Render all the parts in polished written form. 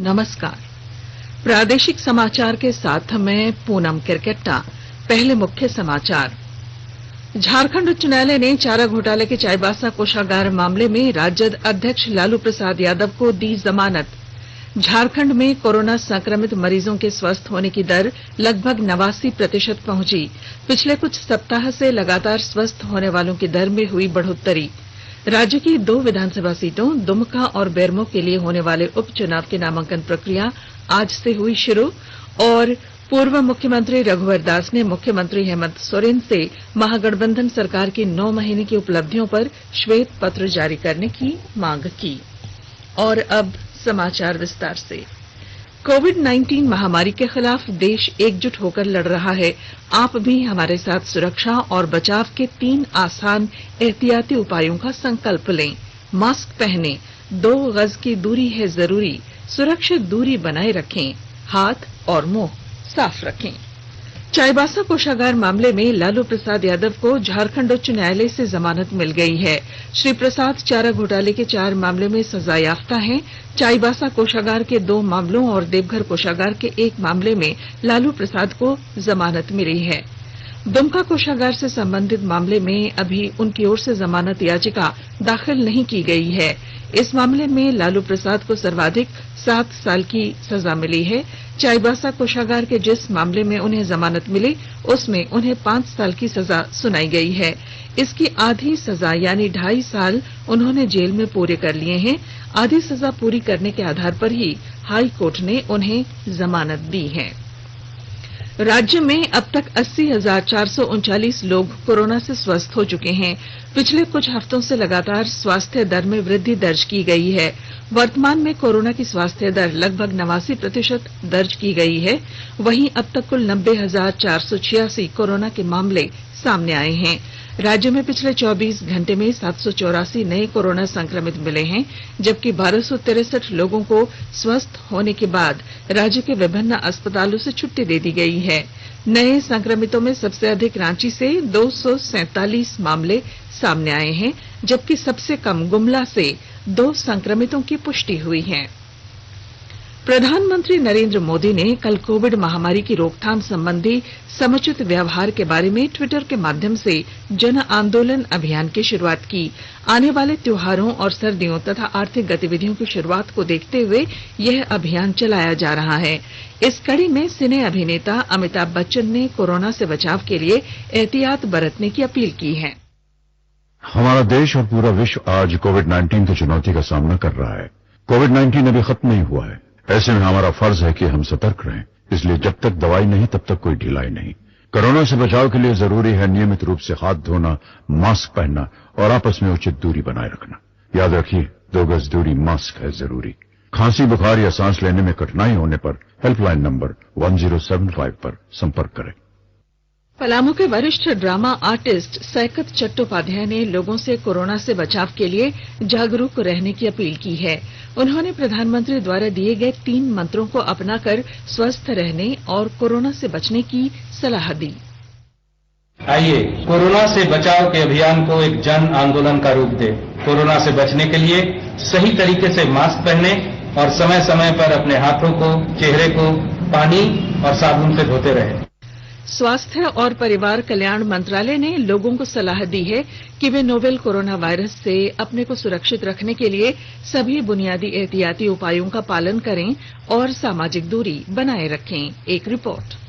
नमस्कार। प्रादेशिक समाचार के साथ मैं पूनम किरकेट्टा। पहले मुख्य समाचार। झारखंड उच्च न्यायालय ने चारा घोटाले के चाईबासा कोषागार मामले में राजद अध्यक्ष लालू प्रसाद यादव को दी जमानत। झारखंड में कोरोना संक्रमित मरीजों के स्वस्थ होने की दर लगभग 89% पहुंची। पिछले कुछ सप्ताह से लगातार स्वस्थ होने वालों की दर में हुई बढ़ोत्तरी। राज्य की 2 विधानसभा सीटों दुमका और बेरमो के लिए होने वाले उपचुनाव की नामांकन प्रक्रिया आज से हुई शुरू। और पूर्व मुख्यमंत्री रघुवर दास ने मुख्यमंत्री हेमंत सोरेन से महागठबंधन सरकार की 9 महीने की उपलब्धियों पर श्वेत पत्र जारी करने की मांग की। और अब समाचार विस्तार से। कोविड-19 महामारी के खिलाफ देश एकजुट होकर लड़ रहा है। आप भी हमारे साथ सुरक्षा और बचाव के 3 आसान एहतियाती उपायों का संकल्प लें। मास्क पहनें, 2 गज की दूरी है जरूरी, सुरक्षित दूरी बनाए रखें, हाथ और मुंह साफ रखें। चाईबासा कोषागार मामले में लालू प्रसाद यादव को झारखंड उच्च न्यायालय से जमानत मिल गई है। श्री प्रसाद चारा घोटाले के 4 मामले में सजायाफ्ता हैं। चाईबासा कोषागार के 2 मामलों और देवघर कोषागार के 1 मामले में लालू प्रसाद को जमानत मिली है। दुमका कोषागार से संबंधित मामले में अभी उनकी ओर से जमानत याचिका दाखिल नहीं की गई है। इस मामले में लालू प्रसाद को सर्वाधिक 7 साल की सजा मिली है। चाईबासा कोषागार के जिस मामले में उन्हें जमानत मिली उसमें उन्हें 5 साल की सजा सुनाई गई है। इसकी आधी सजा यानी 2.5 साल उन्होंने जेल में पूरे कर लिए हैं। आधी सजा पूरी करने के आधार पर ही हाई कोर्ट ने उन्हें जमानत दी है। राज्य में अब तक 80,439 लोग कोरोना से स्वस्थ हो चुके हैं। पिछले कुछ हफ्तों से लगातार स्वास्थ्य दर में वृद्धि दर्ज की गई है। वर्तमान में कोरोना की स्वास्थ्य दर लगभग 89% दर्ज की गई है। वहीं अब तक कुल 90,486 कोरोना के मामले सामने आए हैं। राज्य में पिछले 24 घंटे में 784 नए कोरोना संक्रमित मिले हैं, जबकि 1263 लोगों को स्वस्थ होने के बाद राज्य के विभिन्न अस्पतालों से छुट्टी दे दी गई है। नए संक्रमितों में सबसे अधिक रांची से 247 मामले सामने आए हैं, जबकि सबसे कम गुमला से 2 संक्रमितों की पुष्टि हुई है। प्रधानमंत्री नरेंद्र मोदी ने कल कोविड महामारी की रोकथाम संबंधी समुचित व्यवहार के बारे में ट्विटर के माध्यम से जन आंदोलन अभियान की शुरुआत की। आने वाले त्योहारों और सर्दियों तथा आर्थिक गतिविधियों की शुरुआत को देखते हुए यह अभियान चलाया जा रहा है। इस कड़ी में सिने अभिनेता अमिताभ बच्चन ने कोरोना से बचाव के लिए एहतियात बरतने की अपील की है। हमारा देश और पूरा विश्व आज कोविड-19 की चुनौती का सामना कर रहा है। कोविड-19 अभी खत्म नहीं हुआ है। ऐसे में हमारा फर्ज है कि हम सतर्क रहें। इसलिए जब तक दवाई नहीं तब तक कोई ढिलाई नहीं। कोरोना से बचाव के लिए जरूरी है नियमित रूप से हाथ धोना, मास्क पहनना और आपस में उचित दूरी बनाए रखना। याद रखिए, 2 गज दूरी, मास्क है जरूरी। खांसी, बुखार या सांस लेने में कठिनाई होने पर हेल्पलाइन नंबर 1075 पर संपर्क करें। पलामू के वरिष्ठ ड्रामा आर्टिस्ट सैकत चट्टोपाध्याय ने लोगों से कोरोना से बचाव के लिए जागरूक रहने की अपील की है। उन्होंने प्रधानमंत्री द्वारा दिए गए 3 मंत्रों को अपनाकर स्वस्थ रहने और कोरोना से बचने की सलाह दी। आइए कोरोना से बचाव के अभियान को एक जन आंदोलन का रूप दे। कोरोना से बचने के लिए सही तरीके से मास्क पहने और समय समय पर अपने हाथों को, चेहरे को पानी और साबुन से धोते रहें। स्वास्थ्य और परिवार कल्याण मंत्रालय ने लोगों को सलाह दी है कि वे नोवेल कोरोना वायरस से अपने को सुरक्षित रखने के लिए सभी बुनियादी एहतियाती उपायों का पालन करें और सामाजिक दूरी बनाए रखें। एक रिपोर्ट।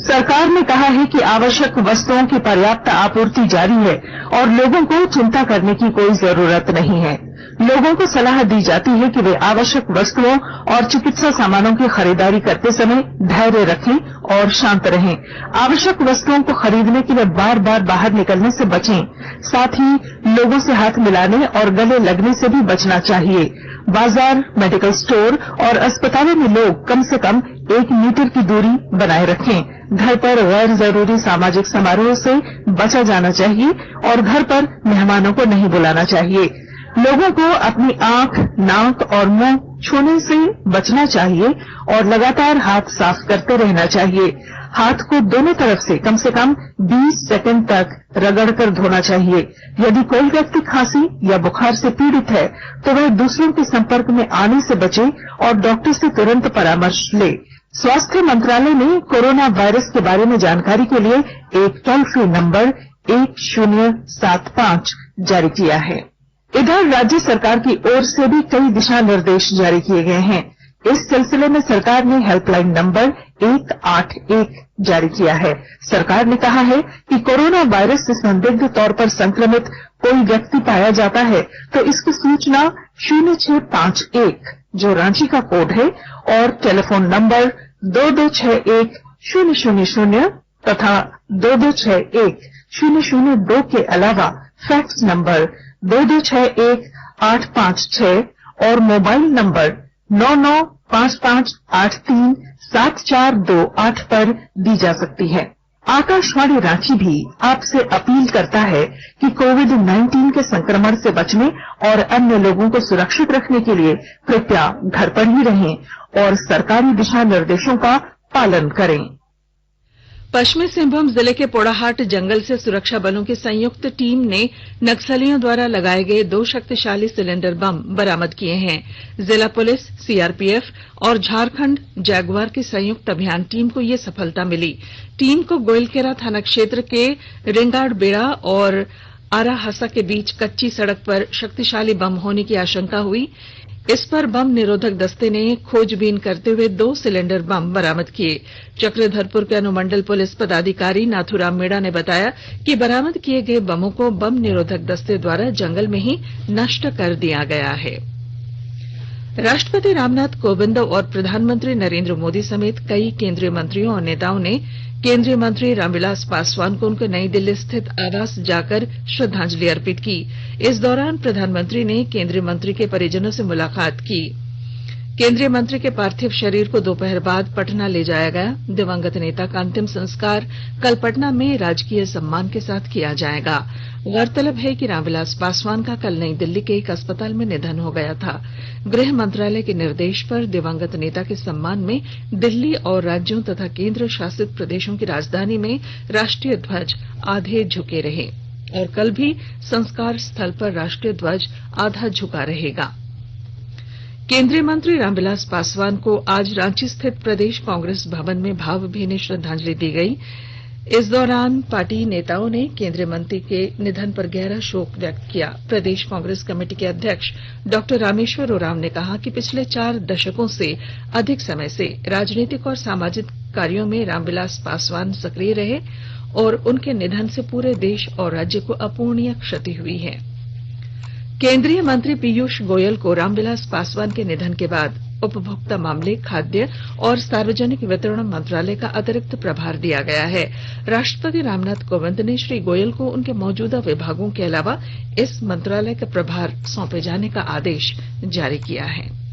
सरकार ने कहा है कि आवश्यक वस्तुओं की पर्याप्त आपूर्ति जारी है और लोगों को चिंता करने की कोई जरूरत नहीं है। लोगों को सलाह दी जाती है कि वे आवश्यक वस्तुओं और चिकित्सा सामानों की खरीदारी करते समय धैर्य रखें और शांत रहें। आवश्यक वस्तुओं को खरीदने के लिए बार बार बाहर निकलने से बचें। साथ ही लोगों से हाथ मिलाने और गले लगने से भी बचना चाहिए। बाजार, मेडिकल स्टोर और अस्पतालों में लोग कम से कम 1 मीटर की दूरी बनाए रखें। घर पर गैर जरूरी सामाजिक समारोह से बचा जाना चाहिए और घर पर मेहमानों को नहीं बुलाना चाहिए। लोगों को अपनी आंख, नाक और मुंह छूने से बचना चाहिए और लगातार हाथ साफ करते रहना चाहिए। हाथ को दोनों तरफ से कम 20 सेकंड तक रगड़कर धोना चाहिए। यदि कोई व्यक्ति खांसी या बुखार से पीड़ित है तो वह दूसरों के संपर्क में आने से बचे और डॉक्टर से तुरंत परामर्श ले। स्वास्थ्य मंत्रालय ने कोरोना वायरस के बारे में जानकारी के लिए एक टोल फ्री नंबर 1075 जारी किया है। इधर राज्य सरकार की ओर से भी कई दिशा निर्देश जारी किए गए हैं। इस सिलसिले में सरकार ने हेल्पलाइन नंबर 181 जारी किया है। सरकार ने कहा है कि कोरोना वायरस से संदिग्ध तौर पर संक्रमित कोई व्यक्ति पाया जाता है तो इसकी सूचना 0651 जो रांची का कोड है और टेलीफोन नंबर 2261-000 तथा 2261-002 के अलावा फैक्स नंबर 2261-856 और मोबाइल नंबर 9955837428 पर दी जा सकती है। आकाशवाणी रांची भी आपसे अपील करता है कि कोविड-19 के संक्रमण से बचने और अन्य लोगों को सुरक्षित रखने के लिए कृपया घर पर ही रहें और सरकारी दिशा निर्देशों का पालन करें। पश्चिमी सिंहभूम जिले के पोड़ाहाट जंगल से सुरक्षा बलों की संयुक्त टीम ने नक्सलियों द्वारा लगाए गए 2 शक्तिशाली सिलेंडर बम बरामद किए हैं। जिला पुलिस, सीआरपीएफ और झारखंड जैगुआर की संयुक्त अभियान टीम को ये सफलता मिली। टीम को गोइलकेरा थाना क्षेत्र के रेंगाड़बेड़ा और आराहसा के बीच कच्ची सड़क पर शक्तिशाली बम होने की आशंका हुई। इस पर बम निरोधक दस्ते ने खोजबीन करते हुए 2 सिलेंडर बम बरामद किए। चक्रधरपुर के अनुमंडल पुलिस पदाधिकारी नाथुराम मीणा ने बताया कि बरामद किए गए बमों को बम निरोधक दस्ते द्वारा जंगल में ही नष्ट कर दिया गया है। राष्ट्रपति रामनाथ कोविंद और प्रधानमंत्री नरेंद्र मोदी समेत कई केंद्रीय मंत्रियों और नेताओं ने केंद्रीय मंत्री रामविलास पासवान को उनके नई दिल्ली स्थित आवास जाकर श्रद्धांजलि अर्पित की। इस दौरान प्रधानमंत्री ने केंद्रीय मंत्री के परिजनों से मुलाकात की। केंद्रीय मंत्री के पार्थिव शरीर को दोपहर बाद पटना ले जाया गया। दिवंगत नेता का अंतिम संस्कार कल पटना में राजकीय सम्मान के साथ किया जाएगा। गौरतलब है कि रामविलास पासवान का कल नई दिल्ली के एक अस्पताल में निधन हो गया था। गृह मंत्रालय के निर्देश पर दिवंगत नेता के सम्मान में दिल्ली और राज्यों तथा केंद्र शासित प्रदेशों की राजधानी में राष्ट्रीय ध्वज आधे झुके रहे और कल भी संस्कार स्थल पर राष्ट्रीय ध्वज आधा झुका रहेगा। केंद्रीय मंत्री रामविलास पासवान को आज रांची स्थित प्रदेश कांग्रेस भवन में भावभीनी श्रद्धांजलि दी गई। इस दौरान पार्टी नेताओं ने केंद्रीय मंत्री के निधन पर गहरा शोक व्यक्त किया। प्रदेश कांग्रेस कमेटी के अध्यक्ष डॉक्टर रामेश्वर उरांव ने कहा कि पिछले 4 दशकों से अधिक समय से राजनीतिक और सामाजिक कार्यों में रामविलास पासवान सक्रिय रहे और उनके निधन से पूरे देश और राज्य को अपूरणीय क्षति हुई है। केंद्रीय मंत्री पीयूष गोयल को रामविलास पासवान के निधन के बाद उपभोक्ता मामले, खाद्य और सार्वजनिक वितरण मंत्रालय का अतिरिक्त प्रभार दिया गया है। राष्ट्रपति रामनाथ कोविंद ने श्री गोयल को उनके मौजूदा विभागों के अलावा इस मंत्रालय का प्रभार सौंपे जाने का आदेश जारी किया है।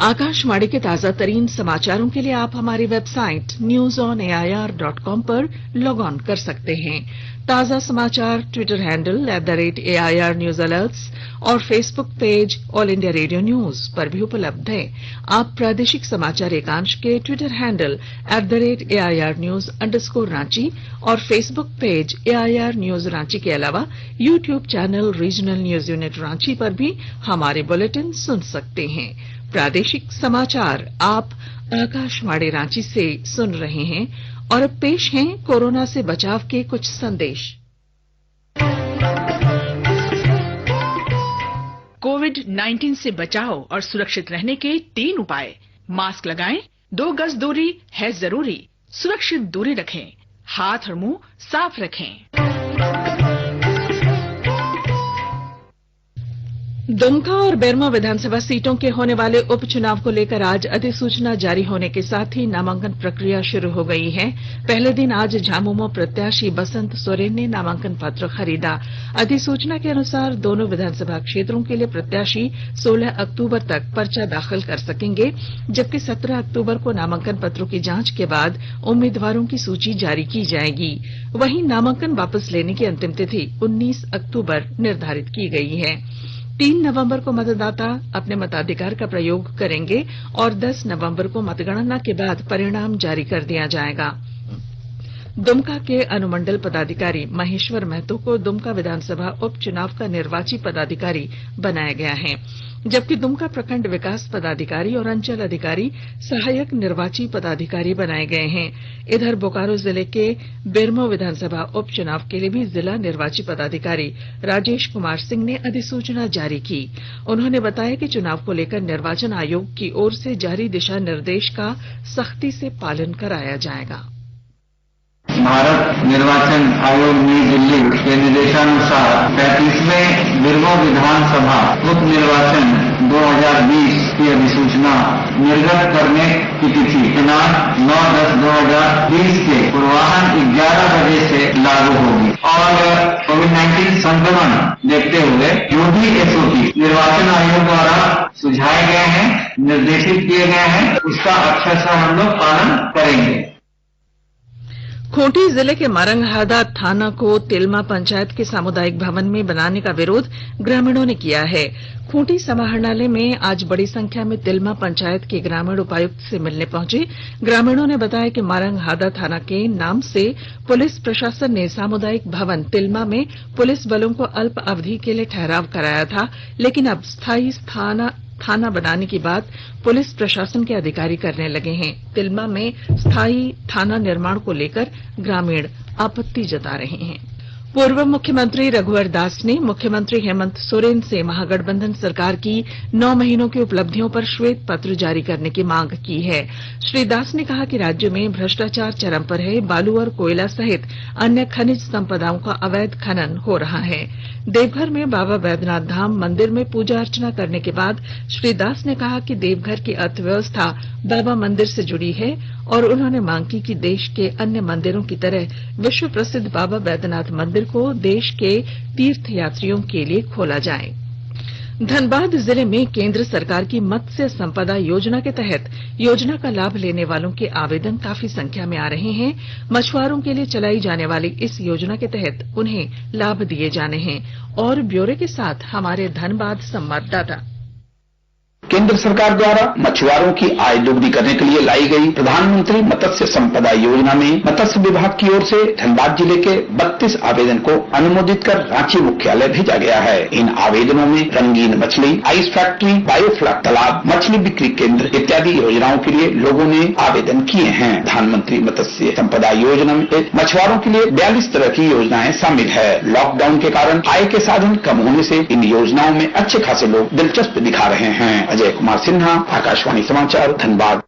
आकाशवाणी के ताजा तरीन समाचारों के लिए आप हमारी वेबसाइट newsonair.com पर लॉग ऑन कर सकते हैं। ताजा समाचार Twitter handle @AIR News Alerts और Facebook page all India radio news पर भी उपलब्ध है। आप प्रादेशिक समाचार एकांश के ट्विटर हैंडल @AIR News_Ranchi और Facebook page AIR News Ranchi के अलावा YouTube channel regional news unit Ranchi पर भी हमारे बुलेटिन सुन सकते हैं। प्रादेशिक समाचार आप आकाशवाणी रांची से सुन रहे हैं और अब पेश हैं कोरोना से बचाव के कुछ संदेश। कोविड-19 से बचाव और सुरक्षित रहने के 3 उपाय। मास्क लगाएं, 2 गज दूरी है जरूरी, सुरक्षित दूरी रखें, हाथ और मुंह साफ रखें। दुमका और बेरमो विधानसभा सीटों के होने वाले उपचुनाव को लेकर आज अधिसूचना जारी होने के साथ ही नामांकन प्रक्रिया शुरू हो गई है। पहले दिन आज झामुमो प्रत्याशी बसंत सोरेन ने नामांकन पत्र खरीदा। अधिसूचना के अनुसार दोनों विधानसभा क्षेत्रों के लिए प्रत्याशी 16 अक्टूबर तक पर्चा दाखिल कर सकेंगे, जबकि 17 अक्टूबर को नामांकन पत्रों की जांच के बाद उम्मीदवारों की सूची जारी की जाएगी। वहीं नामांकन वापस लेने की अंतिम तिथि 19 अक्टूबर निर्धारित की गई है। 3 नवंबर को मतदाता अपने मताधिकार का प्रयोग करेंगे और 10 नवंबर को मतगणना के बाद परिणाम जारी कर दिया जाएगा। दुमका के अनुमंडल पदाधिकारी महेश्वर महतो को दुमका विधानसभा उपचुनाव का निर्वाची पदाधिकारी बनाया गया है, जबकि दुमका प्रखंड विकास पदाधिकारी और अंचल अधिकारी सहायक निर्वाची पदाधिकारी बनाए गए हैं। इधर बोकारो जिले के बेरमो विधानसभा उपचुनाव के लिए भी जिला निर्वाची पदाधिकारी राजेश कुमार सिंह ने अधिसूचना जारी की। उन्होंने बताया कि चुनाव को लेकर निर्वाचन आयोग की ओर से जारी दिशा निर्देश का सख्ती से पालन कराया जाएगा। भारत निर्वाचन आयोग नई दिल्ली के निर्देशानुसार 35वें बेरमो विधानसभा उप निर्वाचन 2020 की अधिसूचना निर्गत करने की तिथि दिनांक 9/10/2020 के पूर्वाह्न 11 बजे से लागू होगी और कोविड-19 संक्रमण देखते हुए जो भी एसओपी निर्वाचन आयोग द्वारा सुझाए गए हैं, निर्देशित किए गए हैं, उसका अक्षरशः हम लोग पालन करेंगे। खूंटी जिले के मारंगहादा थाना को तिलमा पंचायत के सामुदायिक भवन में बनाने का विरोध ग्रामीणों ने किया है। खूंटी समाहरणालय में आज बड़ी संख्या में तिलमा पंचायत के ग्रामीण उपायुक्त से मिलने पहुंचे। ग्रामीणों ने बताया कि मारंगहादा थाना के नाम से पुलिस प्रशासन ने सामुदायिक भवन तिलमा में पुलिस बलों को अल्प अवधि के लिए ठहराव कराया था, लेकिन अब स्थायी थाना बनाने की बात पुलिस प्रशासन के अधिकारी करने लगे हैं। तिलमा में स्थायी थाना निर्माण को लेकर ग्रामीण आपत्ति जता रहे हैं। पूर्व मुख्यमंत्री रघुवर दास ने मुख्यमंत्री हेमंत सोरेन से महागठबंधन सरकार की 9 महीनों की उपलब्धियों पर श्वेत पत्र जारी करने की मांग की है। श्री दास ने कहा कि राज्य में भ्रष्टाचार चरम पर है। बालू और कोयला सहित अन्य खनिज संपदाओं का अवैध खनन हो रहा है। देवघर में बाबा बैद्यनाथ धाम मंदिर में पूजा अर्चना करने के बाद श्री दास ने कहा कि देवघर की अर्थव्यवस्था बाबा मंदिर से जुड़ी है और उन्होंने मांग की कि देश के अन्य मंदिरों की तरह विश्व प्रसिद्ध बाबा बैद्यनाथ मंदिर को देश के तीर्थ यात्रियों के लिए खोला जाए। धनबाद जिले में केंद्र सरकार की मत्स्य संपदा योजना के तहत योजना का लाभ लेने वालों के आवेदन काफी संख्या में आ रहे हैं। मछुआरों के लिए चलाई जाने वाली इस योजना के तहत उन्हें लाभ दिए जाने हैं। और ब्यौरे के साथ हमारे धनबाद संवाददाता। केंद्र सरकार द्वारा मछुआरों की आय दोगुनी करने के लिए लाई गई प्रधानमंत्री मत्स्य संपदा योजना में मत्स्य विभाग की ओर से धनबाद जिले के 32 आवेदन को अनुमोदित कर रांची मुख्यालय भेजा गया है। इन आवेदनों में रंगीन मछली, आइस फैक्ट्री, बायोफ्लॉक तालाब, मछली बिक्री केंद्र इत्यादि योजनाओं के लिए लोगों ने आवेदन किए हैं। प्रधानमंत्री मत्स्य संपदा योजना में मछुआरों के लिए 42 तरह की योजनाएं शामिल है। लॉकडाउन के कारण आय के साधन कम होने से इन योजनाओं में अच्छे खासे लोग दिलचस्पी दिखा रहे हैं। अजय कुमार सिन्हा, आकाशवाणी समाचार, धनबाद।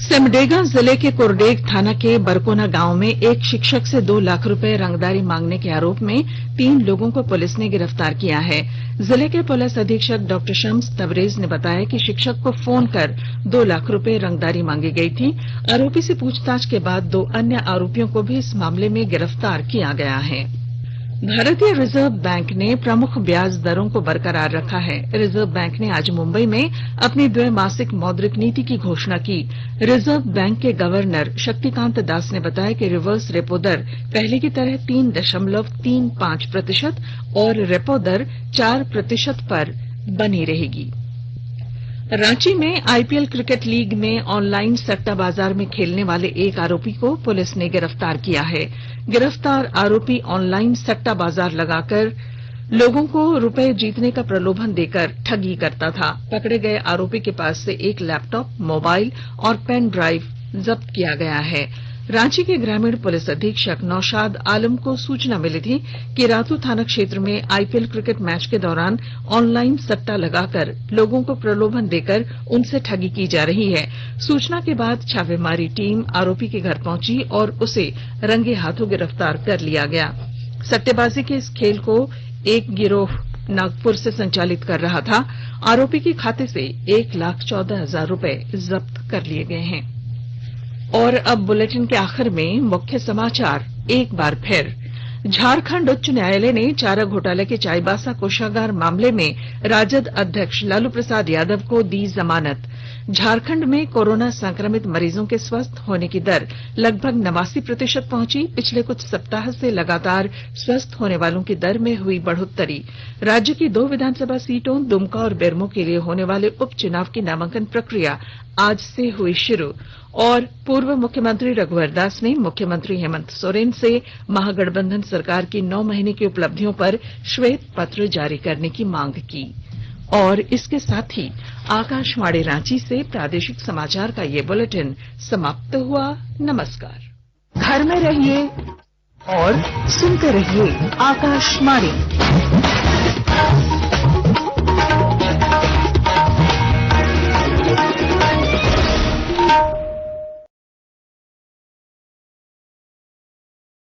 सिमडेगा जिले के कुरडेग थाना के बरकोना गांव में एक शिक्षक से 2 लाख रुपए रंगदारी मांगने के आरोप में 3 लोगों को पुलिस ने गिरफ्तार किया है। जिले के पुलिस अधीक्षक डॉक्टर शम्स तबरेज ने बताया कि शिक्षक को फोन कर 2 लाख रुपए रंगदारी मांगी गई थी। आरोपी से पूछताछ के बाद 2 अन्य आरोपियों को भी इस मामले में गिरफ्तार किया गया है। भारतीय रिजर्व बैंक ने प्रमुख ब्याज दरों को बरकरार रखा है। रिजर्व बैंक ने आज मुंबई में अपनी द्वैमासिक मौद्रिक नीति की घोषणा की। रिजर्व बैंक के गवर्नर शक्तिकांत दास ने बताया कि रिवर्स रेपो दर पहले की तरह 3.35% और रेपो दर 4% पर बनी रहेगी। रांची में आईपीएल क्रिकेट लीग में ऑनलाइन सट्टा बाजार में खेलने वाले एक आरोपी को पुलिस ने गिरफ्तार किया है। गिरफ्तार आरोपी ऑनलाइन सट्टा बाजार लगाकर लोगों को रुपए जीतने का प्रलोभन देकर ठगी करता था। पकड़े गए आरोपी के पास से एक लैपटॉप, मोबाइल और पेन ड्राइव जब्त किया गया है। रांची के ग्रामीण पुलिस अधीक्षक नौशाद आलम को सूचना मिली थी कि रातू थाना क्षेत्र में आईपीएल क्रिकेट मैच के दौरान ऑनलाइन सट्टा लगाकर लोगों को प्रलोभन देकर उनसे ठगी की जा रही है। सूचना के बाद छापेमारी टीम आरोपी के घर पहुंची और उसे रंगे हाथों गिरफ्तार कर लिया गया। सट्टेबाजी के इस खेल को एक गिरोह नागपुर से संचालित कर रहा था। आरोपी के खाते से 1,14,000 रुपए जब्त कर लिए गए हैं। और अब बुलेटिन के आखिर में मुख्य समाचार एक बार फिर। झारखंड उच्च न्यायालय ने चारा घोटाले के चाईबासा कोषागार मामले में राजद अध्यक्ष लालू प्रसाद यादव को दी जमानत। झारखंड में कोरोना संक्रमित मरीजों के स्वस्थ होने की दर लगभग 89% पहुंची। पिछले कुछ सप्ताह से लगातार स्वस्थ होने वालों की दर में हुई बढ़ोत्तरी। राज्य की 2 विधानसभा सीटों दुमका और बेरमो के लिए होने वाले उपचुनाव की नामांकन प्रक्रिया आज से हुई शुरू। और पूर्व मुख्यमंत्री रघुवर दास ने मुख्यमंत्री हेमंत सोरेन से महागठबंधन सरकार की 9 महीने की उपलब्धियों पर श्वेत पत्र जारी करने की मांग की। और इसके साथ ही आकाशवाणी रांची से प्रादेशिक समाचार का ये बुलेटिन समाप्त हुआ। नमस्कार। घर में रहिए और सुनते रहिए आकाशवाणी।